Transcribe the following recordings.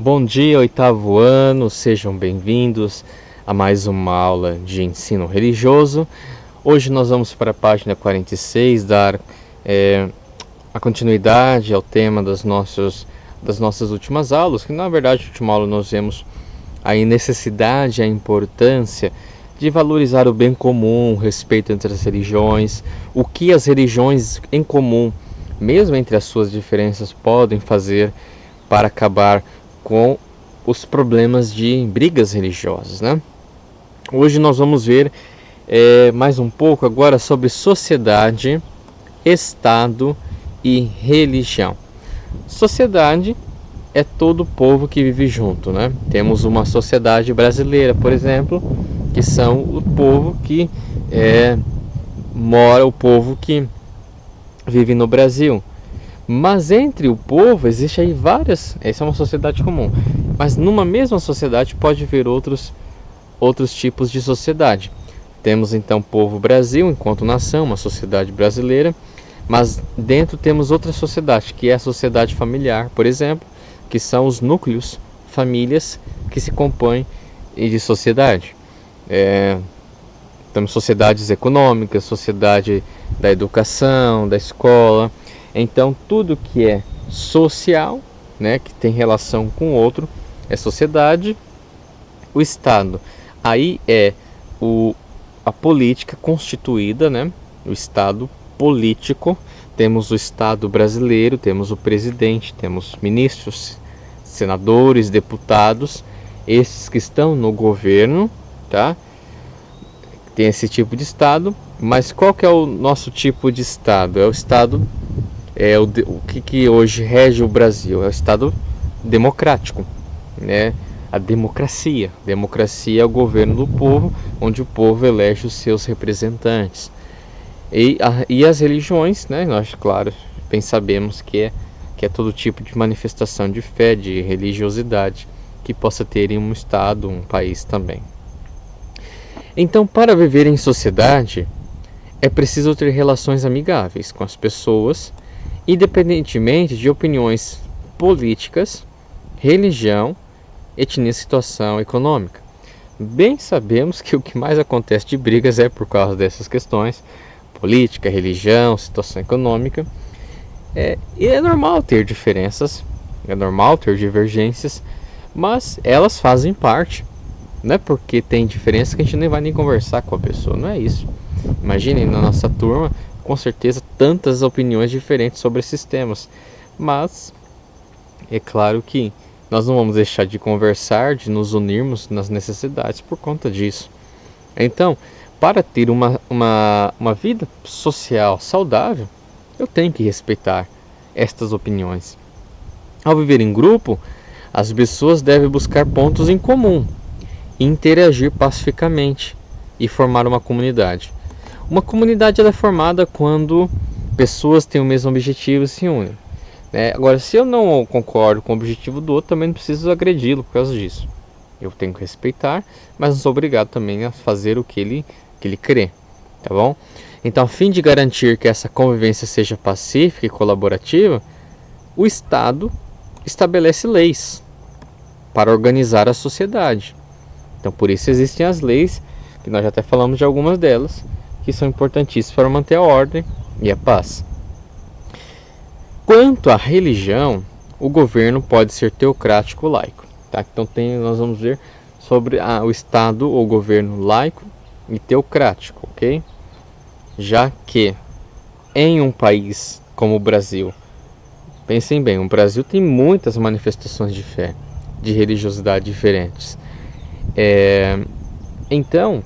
Bom dia, oitavo ano, sejam bem-vindos a mais uma aula de ensino religioso. Hoje nós vamos para a página 46 dar a continuidade ao tema das nossas últimas aulas, que na verdade, na última aula nós vemos a necessidade, a importância de valorizar o bem comum, o respeito entre as religiões, o que as religiões em comum, mesmo entre as suas diferenças, podem fazer para acabar com os problemas de brigas religiosas, né? Hoje nós vamos ver mais um pouco agora sobre sociedade, Estado e religião. Sociedade é todo o povo que vive junto, né? Temos uma sociedade brasileira, por exemplo, que são o povo que o povo que vive no Brasil. Mas entre o povo existe aí várias, essa é uma sociedade comum, mas numa mesma sociedade pode haver outros tipos de sociedade. Temos então o povo Brasil enquanto nação, uma sociedade brasileira, mas dentro temos outra sociedade, que é a sociedade familiar, por exemplo, que são os núcleos, famílias que se compõem de sociedade. Temos sociedades econômicas, sociedade da educação, da escola. Então tudo que é social, né, que tem relação com o outro, é sociedade. O Estado, aí é a política constituída, né, o Estado político. Temos o Estado brasileiro, temos o presidente, temos ministros, senadores, deputados, esses que estão no governo, tá? Tem esse tipo de Estado, mas qual que é o nosso tipo de Estado? É o Estado, o que hoje rege o Brasil? É o Estado democrático, né? A democracia. Democracia é o governo do povo, onde o povo elege os seus representantes. E as religiões, né? Nós, claro, bem sabemos que é todo tipo de manifestação de fé, de religiosidade que possa ter em um Estado, um país também. Então, para viver em sociedade, é preciso ter relações amigáveis com as pessoas, independentemente de opiniões políticas, religião, etnia, situação econômica. Bem sabemos que o que mais acontece de brigas é por causa dessas questões, política, religião, situação econômica. E é normal ter diferenças, é normal ter divergências, mas elas fazem parte. Não é porque tem diferença que a gente nem vai nem conversar com a pessoa, não é isso. Imaginem, na nossa turma, com certeza, tantas opiniões diferentes sobre esses temas. Mas, é claro que nós não vamos deixar de conversar, de nos unirmos nas necessidades por conta disso. Então, para ter uma vida social saudável, eu tenho que respeitar estas opiniões. Ao viver em grupo, as pessoas devem buscar pontos em comum, interagir pacificamente e formar uma comunidade. Uma comunidade ela é formada quando pessoas têm o mesmo objetivo e se unem. Agora, se eu não concordo com o objetivo do outro, também não preciso agredi-lo por causa disso. Eu tenho que respeitar, mas não sou obrigado também a fazer o que ele crê, tá bom? Então, a fim de garantir que essa convivência seja pacífica e colaborativa, o Estado estabelece leis para organizar a sociedade. Então, por isso existem as leis, que nós já até falamos de algumas delas, que são importantíssimas para manter a ordem e a paz. Quanto à religião, o governo pode ser teocrático ou laico. Tá? Então, nós vamos ver sobre o Estado ou governo laico e teocrático, ok? Já que em um país como o Brasil, pensem bem, o Brasil tem muitas manifestações de fé, de religiosidade diferentes. Então,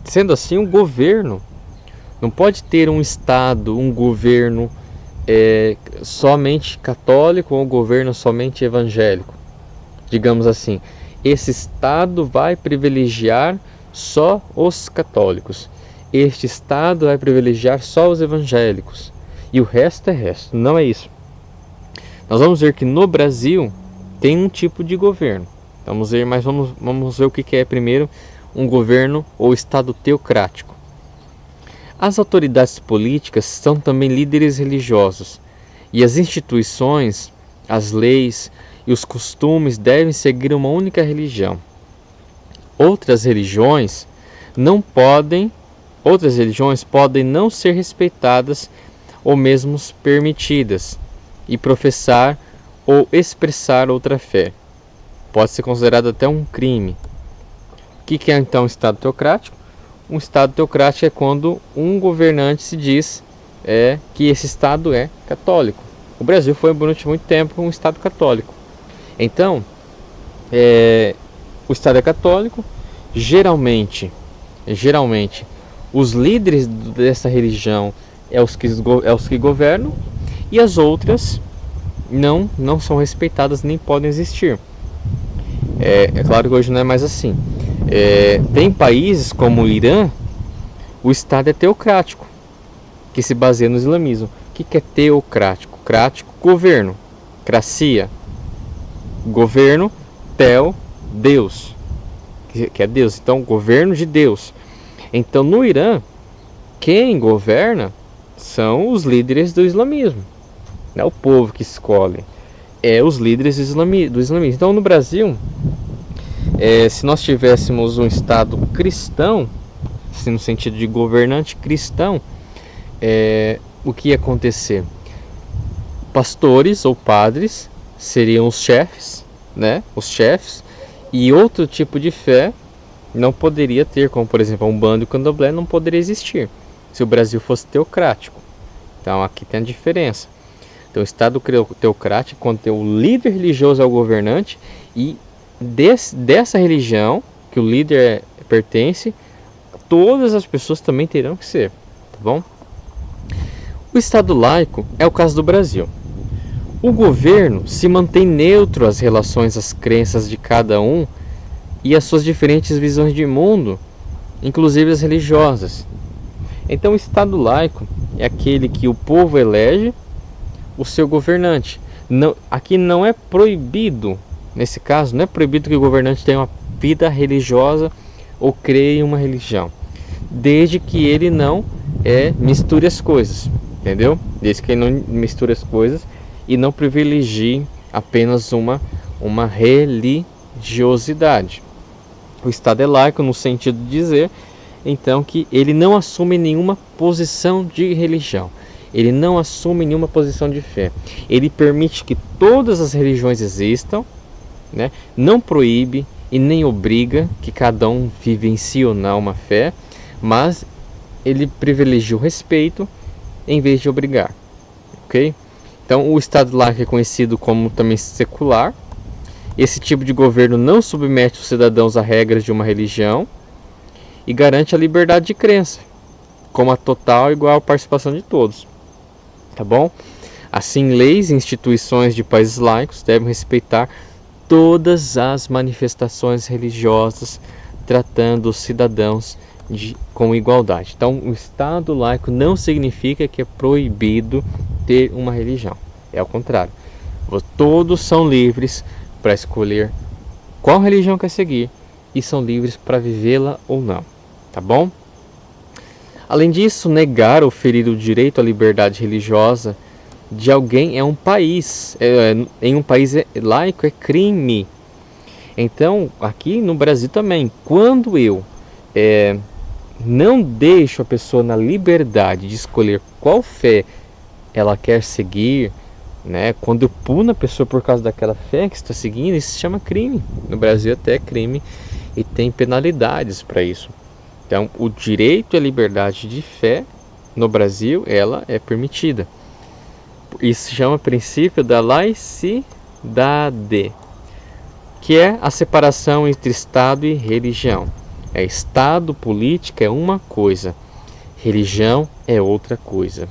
sendo assim, o governo não pode ter um Estado, um governo somente católico ou um governo somente evangélico. Digamos assim, esse Estado vai privilegiar só os católicos, este Estado vai privilegiar só os evangélicos e o resto é resto. Não é isso. Nós vamos ver que no Brasil tem um tipo de governo. Vamos ver o que é primeiro um governo ou Estado teocrático. As autoridades políticas são também líderes religiosos, e as instituições, as leis e os costumes devem seguir uma única religião. Outras religiões podem não ser respeitadas ou mesmo permitidas e professar ou expressar outra fé. Pode ser considerado até um crime. O que é então um Estado teocrático? Um Estado teocrático é quando um governante se diz que esse Estado é católico. O Brasil foi durante muito tempo um Estado católico. Então, o Estado é católico. Geralmente, os líderes dessa religião é os que governam, e as outras não são respeitadas nem podem existir. É claro que hoje não é mais assim. Tem países como o Irã, o Estado é teocrático, que se baseia no islamismo. O que é teocrático? Crático, governo. Cracia, governo. Teo, Deus, que é Deus. Então, governo de Deus. Então, no Irã, quem governa são os líderes do islamismo. Não é o povo que escolhe, é os líderes do islamismo. Então, no Brasil, se nós tivéssemos um Estado cristão, assim, no sentido de governante cristão, o que ia acontecer? Pastores ou padres seriam os chefes, né? Os chefes, e outro tipo de fé não poderia ter, como por exemplo a Umbanda e o Candomblé, não poderia existir se o Brasil fosse teocrático. Então aqui tem a diferença. Então o Estado teocrático, quando tem o líder religioso é o governante, e dessa religião que o líder pertence, todas as pessoas também terão que ser, tá bom? O Estado laico é o caso do Brasil. O governo se mantém neutro às relações, às crenças de cada um e às suas diferentes visões de mundo, inclusive as religiosas. Então o Estado laico é aquele que o povo elege o seu governante. Aqui não é proibido, nesse caso, não é proibido que o governante tenha uma vida religiosa ou creia em uma religião, desde que ele não misture as coisas, entendeu? Desde que ele não misture as coisas e não privilegie apenas uma religiosidade. O Estado é laico no sentido de dizer, então, que ele não assume nenhuma posição de religião, ele não assume nenhuma posição de fé, ele permite que todas as religiões existam, né? Não proíbe e nem obriga que cada um vivencie ou não uma fé, mas ele privilegia o respeito em vez de obrigar, ok? Então o Estado laico é conhecido como também secular. Esse tipo de governo não submete os cidadãos a regras de uma religião e garante a liberdade de crença, como a total e igual participação de todos, tá bom? Assim, leis e instituições de países laicos devem respeitar todas as manifestações religiosas, tratando os cidadãos com igualdade. Então, o Estado laico não significa que é proibido ter uma religião. É ao contrário. Todos são livres para escolher qual religião quer seguir e são livres para vivê-la ou não. Tá bom? Além disso, negar ou ferir o direito à liberdade religiosa de alguém em um país laico é crime. Então, aqui no Brasil também, quando eu não deixo a pessoa na liberdade de escolher qual fé ela quer seguir, né? Quando eu puno a pessoa por causa daquela fé que está seguindo, isso se chama crime. No Brasil até é crime e tem penalidades para isso. Então, o direito à liberdade de fé no Brasil, ela é permitida. Isso se chama princípio da laicidade, que é a separação entre Estado e religião. Estado, política é uma coisa, religião é outra coisa.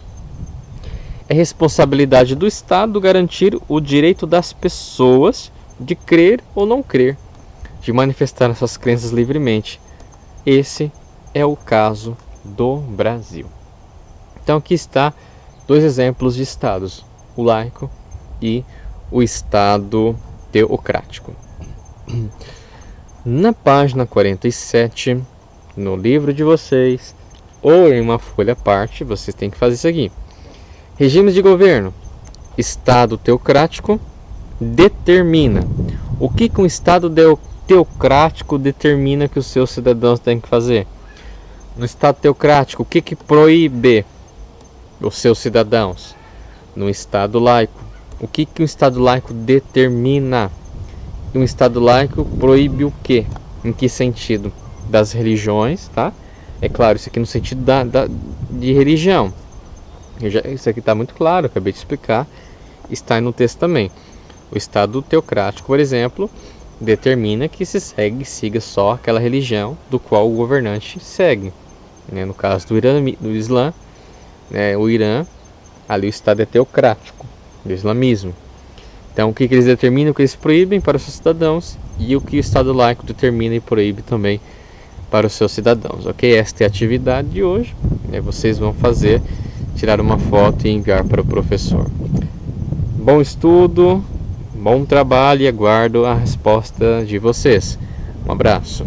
É responsabilidade do Estado garantir o direito das pessoas de crer ou não crer, de manifestar suas crenças livremente. Esse é o caso do Brasil. Então aqui está 2 exemplos de estados, o laico e o Estado teocrático. Na página 47, no livro de vocês, ou em uma folha à parte, vocês têm que fazer isso aqui. Regimes de governo: Estado teocrático, determina. O que um Estado teocrático determina que os seus cidadãos têm que fazer? No Estado teocrático, o que proíbe os seus cidadãos? No Estado laico, o que um Estado laico determina? Um Estado laico proíbe o quê? Em que sentido? Das religiões, tá? É claro, isso aqui no sentido de religião. Isso aqui está muito claro, acabei de explicar. Está aí no texto também. O Estado teocrático, por exemplo, determina que siga só aquela religião do qual o governante segue. No caso do Islã, o Irã, ali o Estado é teocrático, do islamismo. Então, o que eles determinam, o que eles proíbem para os seus cidadãos e o que o Estado laico determina e proíbe também para os seus cidadãos, ok? Esta é a atividade de hoje. Vocês vão fazer, tirar uma foto e enviar para o professor. Bom estudo, bom trabalho e aguardo a resposta de vocês. Um abraço.